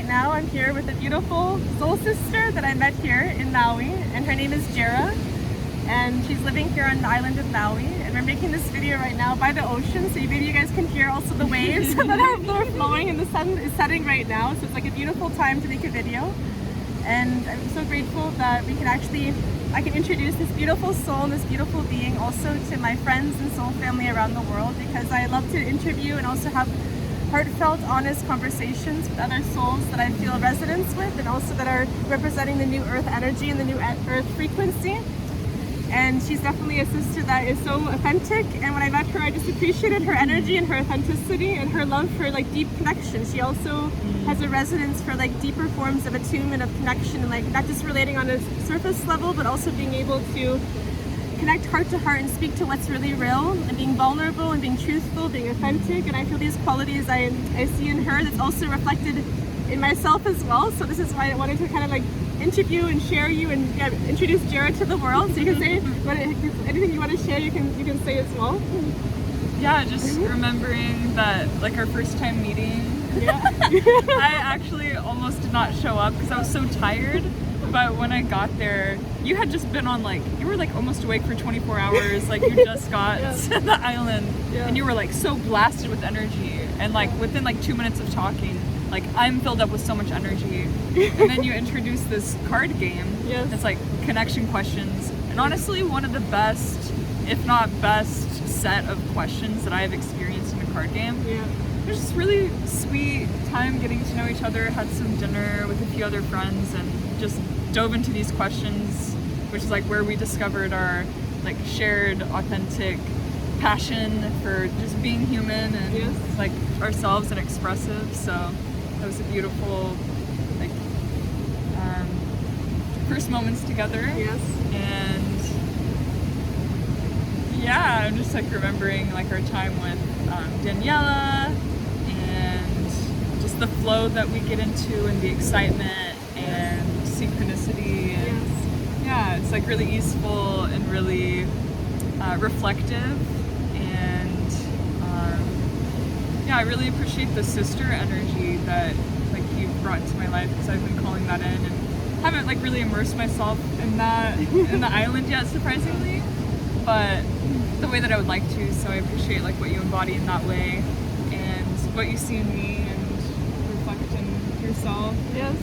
right now I'm here with a beautiful soul sister that I met here in Maui, and her name is Jaira, and she's living here on the island of Maui, and we're making this video right now by the ocean, so maybe you guys can hear also the waves that are flowing, and the sun is setting right now, so it's like a beautiful time to make a video. And I'm so grateful that I can introduce this beautiful soul and this beautiful being also to my friends and soul family around the world, because I love to interview and also have heartfelt, honest conversations with other souls that I feel resonance with, and also that are representing the new earth energy and the new earth frequency. And she's definitely a sister that is so authentic, and when I met her I just appreciated her energy and her authenticity and her love for like deep connection. She also has a resonance for like deeper forms of attunement, of connection, and like not just relating on a surface level, but also being able to connect heart to heart and speak to what's really real, and being vulnerable and being truthful, being authentic. And I feel these qualities I see in her that's also reflected in myself as well. So this is why I wanted to kind of like interview and share you and introduce Jaira to the world. So you can say anything you want to share, you can say as well. Yeah, just remembering that like our first time meeting. Yeah. I actually almost did not show up because I was so tired. But when I got there, you had just been on you were like almost awake for 24 hours. Like you just got to the island, and you were like so blasted with energy. And like within like 2 minutes of talking, like I'm filled up with so much energy. And then you introduced this card game. Yes. It's like connection questions. And honestly, one of the best, if not best, set of questions that I have experienced in a card game. Yeah. It was just really sweet time getting to know each other, had some dinner with a few other friends, and just dove into these questions, which is like where we discovered our like shared authentic passion for just being human and like ourselves and expressive. So that was a beautiful like first moments together. Yes. And yeah, I'm just like remembering like our time with Daniela, and just the flow that we get into and the excitement and synchronicity, and yeah, it's like really easeful and really reflective. And yeah, I really appreciate the sister energy that like you've brought into my life, because I've been calling that in and haven't like really immersed myself in that in the island yet, surprisingly, but the way that I would like to. So I appreciate like what you embody in that way, and what you see in me and reflect in yourself. Yes.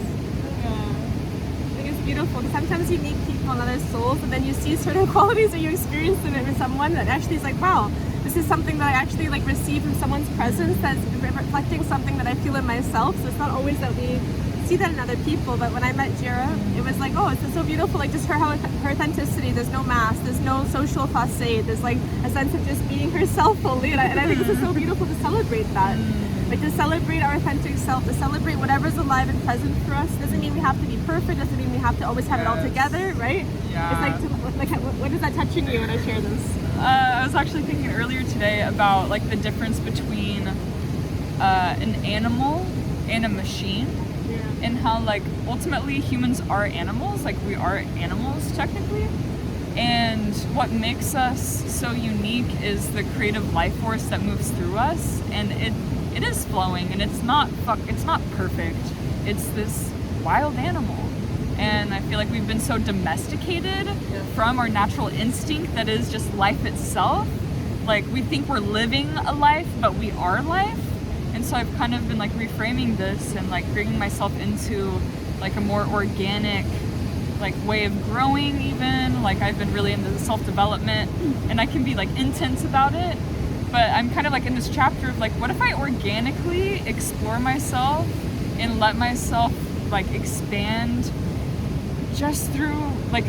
I think it's beautiful. Sometimes you meet people and other souls, and then you see certain qualities, or you experience them in someone that actually is like, wow, this is something that I actually like receive from someone's presence that's reflecting something that I feel in myself. So it's not always that we see that in other people, but when I met Jaira, it was like, oh, it's so beautiful, like just her authenticity. There's no mask, there's no social facade, there's like a sense of just being herself fully, and I think this is so beautiful to celebrate that. Like to celebrate our authentic self, to celebrate whatever's alive and present for us. Doesn't mean we have to be perfect, doesn't mean we have to always have it all together, right? Yeah. It's like what is that touching you when I share this? I was actually thinking earlier today about like the difference between an animal and a machine, and how like ultimately humans are animals, like we are animals technically, and what makes us so unique is the creative life force that moves through us, and it is flowing, and it's not perfect. It's this wild animal, and I feel like we've been so domesticated from our natural instinct that is just life itself. Like we think we're living a life, but we are life. And so I've kind of been like reframing this and like bringing myself into like a more organic like way of growing even. Like I've been really into self-development, and I can be like intense about it, but I'm kind of like in this chapter of like, what if I organically explore myself and let myself like expand just through like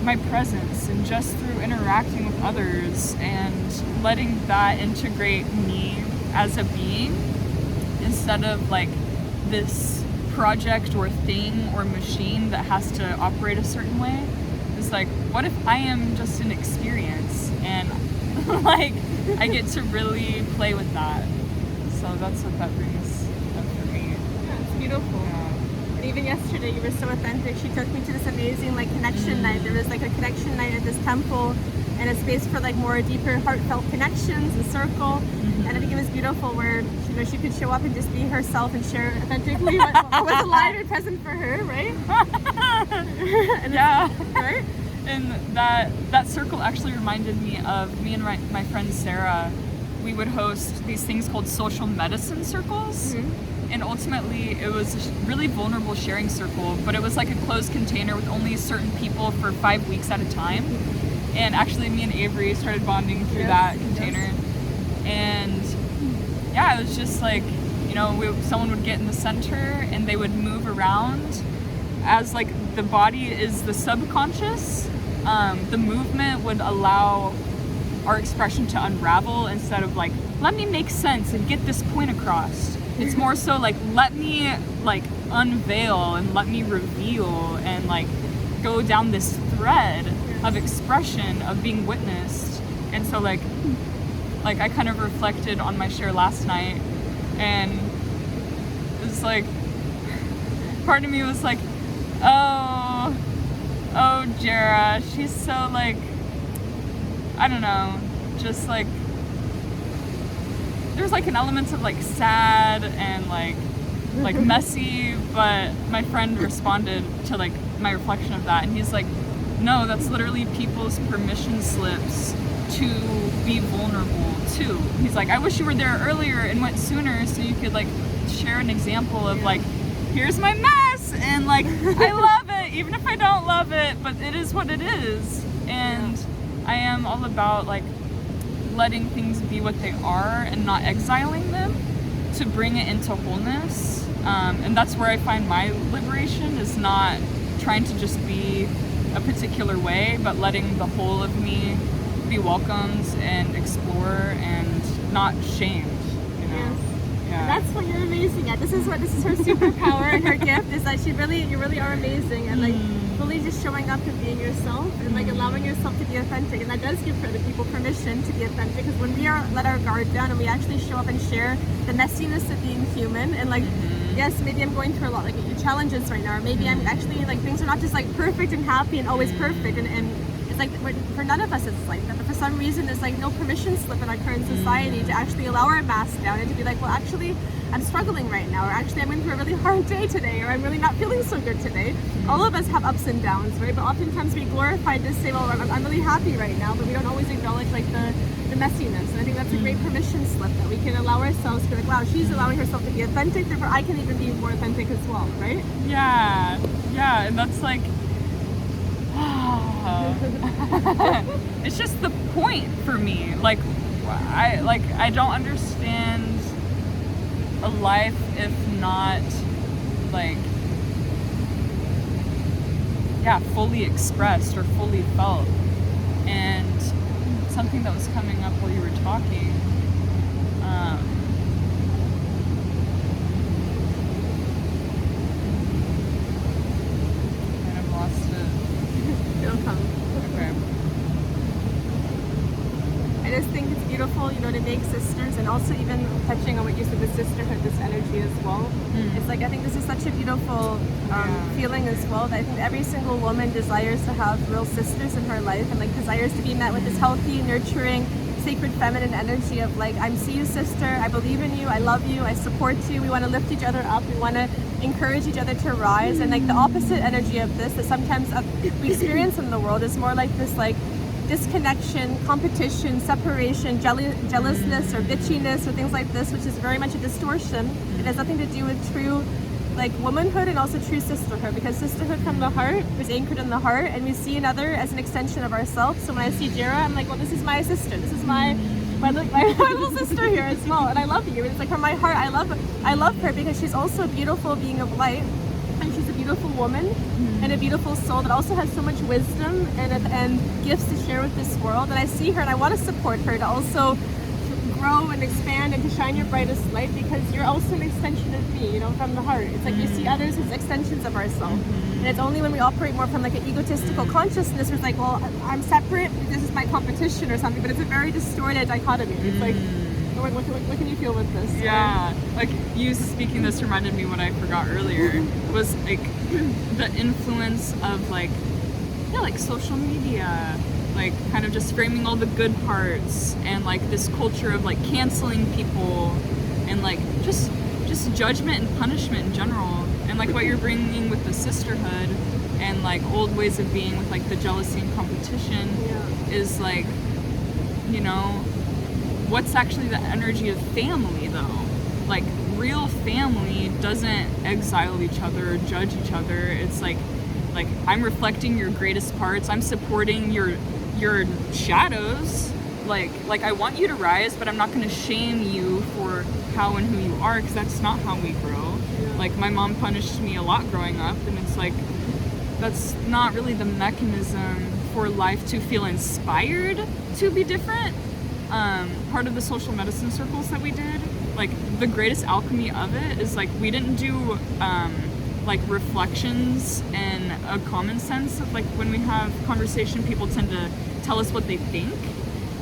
my presence and just through interacting with others, and letting that integrate me as a being, instead of like this project or thing or machine that has to operate a certain way. It's like, what if I am just an experience, and like I get to really play with that. So that's what that brings up for me. Yeah, it's beautiful. Yeah. And even yesterday you were so authentic. She took me to this amazing like connection night. There was like a connection night at this temple and a space for like more deeper heartfelt connections and circle. And I think it was beautiful where she could show up and just be herself and share authentically what was alive and present for her, right? And yeah. Right? And that circle actually reminded me of me and my friend Sarah. We would host these things called social medicine circles. And ultimately it was a really vulnerable sharing circle, but it was like a closed container with only certain people for 5 weeks at a time. And actually me and Avery started bonding through that container. And yeah, it was just like, someone would get in the center and they would move around as like the body is the subconscious. The movement would allow our expression to unravel instead of like, let me make sense and get this point across. It's more so like, let me like unveil and let me reveal and like go down this thread of expression, of being witnessed. And so like I kind of reflected on my share last night, and it was like, part of me was like, oh Jaira, she's so like, I don't know, just like, there's like an element of like sad and like messy, but my friend responded to like my reflection of that, and he's like, no, that's literally people's permission slips to be vulnerable too. He's like, I wish you were there earlier and went sooner so you could like share an example of like, here's my mess, and like I love it even if I don't love it, but it is what it is. And I am all about like letting things be what they are and not exiling them to bring it into wholeness. And that's where I find my liberation, is not trying to just be a particular way, but letting the whole of me be welcomed and explore and not shamed, Yes. Yeah. That's what you're amazing at. This is her superpower and her gift, is that you really are amazing, and like fully just showing up and being yourself and like allowing yourself to be authentic. And that does give other people permission to be authentic, because when we let our guard down and we actually show up and share the messiness of being human, and like yes, maybe I'm going through a lot like challenges right now, or maybe I'm actually like, things are not just like perfect and happy and always perfect, and it's like, for none of us it's like that, but for some reason there's like no permission slip in our current society to actually allow our mask down and to be like, well actually I'm struggling right now, or actually I'm going through a really hard day today, or I'm really not feeling so good today. All of us have ups and downs, right? But oftentimes we glorify this, say, well, I'm really happy right now, but we don't always acknowledge like the messiness. And I think that's a great permission slip, that we can allow ourselves to be like, wow, she's allowing herself to be authentic, therefore I can even be more authentic as well, right? Yeah, and that's like, it's just the point for me. Like I don't understand a life if not like, fully expressed or fully felt. And something that was coming up while you were talking, kind of lost it. It'll come. Okay. I just think it's beautiful, to make sisters, and also even touching on what you said, the sisterhood, this energy as well. It's like, I think this is such a beautiful feeling as well, that I think every single woman desires to have real sisters in her life, and like desires to be met with this healthy, nurturing, sacred feminine energy of like, I see you, sister, I believe in you, I love you, I support you, we want to lift each other up, we want to encourage each other to rise. And like the opposite energy of this that sometimes we experience in the world is more like this like disconnection, competition, separation, jealousness or bitchiness or things like this, which is very much a distortion. It has nothing to do with true like womanhood and also true sisterhood, because sisterhood from the heart is anchored in the heart, and we see another as an extension of ourselves. So when I see Jaira, I'm like, well, this is my sister, this is my little sister here as well, and I love you. And it's like, from my heart, I love her, because she's also a beautiful being of light, and she's a beautiful woman and a beautiful soul that also has so much wisdom and gifts to share with this world. And I see her and I want to support her to also grow and expand and to shine your brightest light, because you're also an extension of me, from the heart. It's like you see others as extensions of ourselves. And it's only when we operate more from like an egotistical consciousness where it's like, well, I'm separate, this is my competition or something, but it's a very distorted dichotomy. It's like, what can you feel with this? Yeah, like you speaking this reminded me what I forgot earlier was like the influence of like social media like kind of just framing all the good parts, and like this culture of like canceling people, and like just judgment and punishment in general, and like what you're bringing with the sisterhood and like old ways of being with like the jealousy and competition is like, you know, what's actually the energy of family though? Like real family doesn't exile each other or judge each other. It's like I'm reflecting your greatest parts. I'm supporting your shadows. Like I want you to rise, but I'm not going to shame you for how and who you are, because that's not how we grow. Like my mom punished me a lot growing up, and it's like that's not really the mechanism for life to feel inspired to be different. Part of the social medicine circles that we did, like the greatest alchemy of it is like we didn't do like reflections and a common sense of like when we have conversation, people tend to tell us what they think.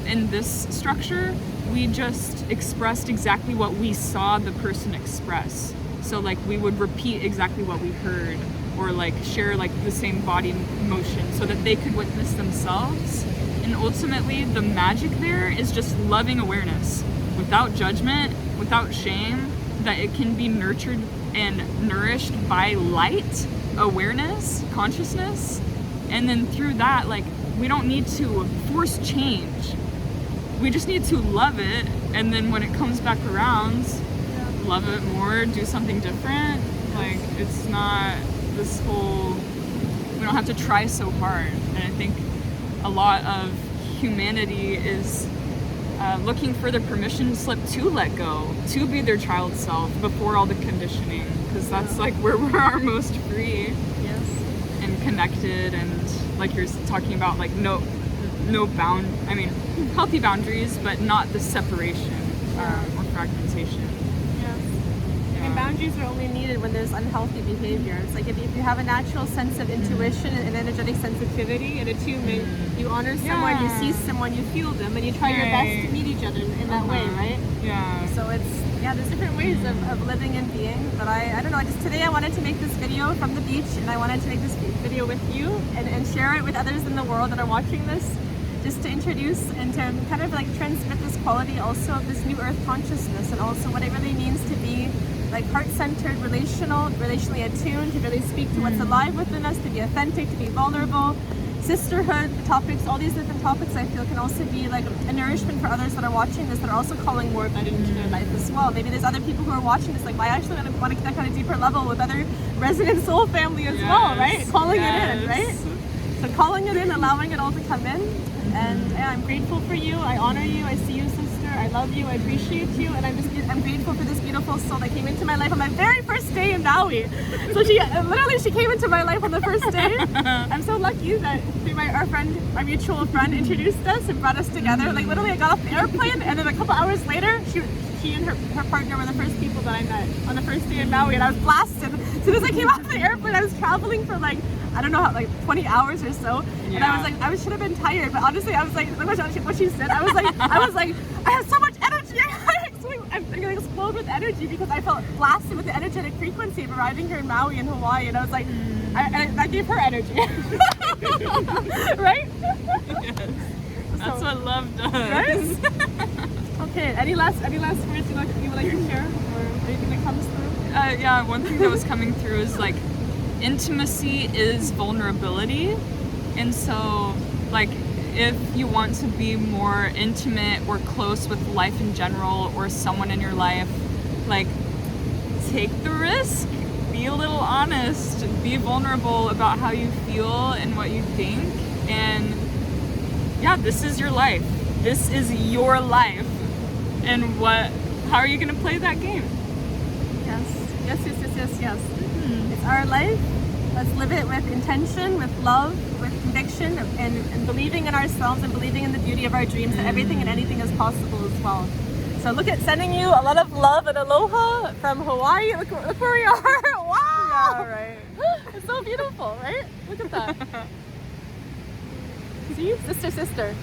In this structure, we just expressed exactly what we saw the person express. So like we would repeat exactly what we heard, or like share like the same body motion so that they could witness themselves. And ultimately the magic there is just loving awareness without judgment, without shame, that it can be nurtured and nourished by light, awareness, consciousness. And then through that, like we don't need to force change. We just need to love it, and then when it comes back around, love it more, do something different. Like it's not this whole, we don't have to try so hard. And I think a lot of humanity is looking for the permission slip to let go, to be their child self before all the conditioning, because that's like where we're our most free and connected, and like you're talking about, like healthy boundaries, but not the separation or fragmentation. And boundaries are only needed when there's unhealthy behavior. It's like if you have a natural sense of intuition and energetic sensitivity and attunement, you honor someone, you see someone, you feel them, and you try your best to meet each other in that way, right? Yeah. So there's different ways of living and being. But I don't know, today I wanted to make this video from the beach, and I wanted to make this video with you and share it with others in the world that are watching this, just to introduce and to kind of like transmit this quality also of this new earth consciousness, and also what it really means to be like heart-centered, relationally attuned, to really speak to what's alive within us, to be authentic, to be vulnerable. Sisterhood, the topics, all these different topics I feel can also be like a nourishment for others that are watching this, that are also calling more of that into their life as well. Maybe there's other people who are watching this like, well, I actually want to connect on a deeper level with other resonant soul family as well, right? Calling it in, right? So calling it in, allowing it all to come in. And I'm grateful for you. I honor you. I see you, sister. I love you. I appreciate you. And I'm grateful for this beautiful soul that came into my life on my very first day in Maui. So she came into my life on the first day. I'm so lucky that our mutual friend introduced us and brought us together. Like literally I got off the airplane, and then a couple hours later, she and her partner were the first people that I met on the first day in Maui, and I was blasted. As soon as I came off the airplane, I was traveling for like, I don't know how, like 20 hours or so. And I was like, I should have been tired, but honestly, I was like, what she said, I was like, I have so much energy. I'm gonna explode with energy, because I felt blasted with the energetic frequency of arriving here in Maui and Hawaii, and I was like, I gave her energy. Right? Yes. That's what love does. Right? Okay, any last words you would like to share, or anything that comes through? One thing that was coming through is like, intimacy is vulnerability. And so like if you want to be more intimate or close with life in general, or someone in your life, like take the risk, be a little honest, be vulnerable about how you feel and what you think. And this is your life, this is your life, and how are you going to play that game? Yes. It's our life. Let's live it with intention, with love, with conviction, and believing in ourselves, and believing in the beauty of our dreams, that everything and anything is possible as well. So look at sending you a lot of love and aloha from Hawaii. Look where we are. Wow! Yeah, right. It's so beautiful, right? Look at that. See? Sister.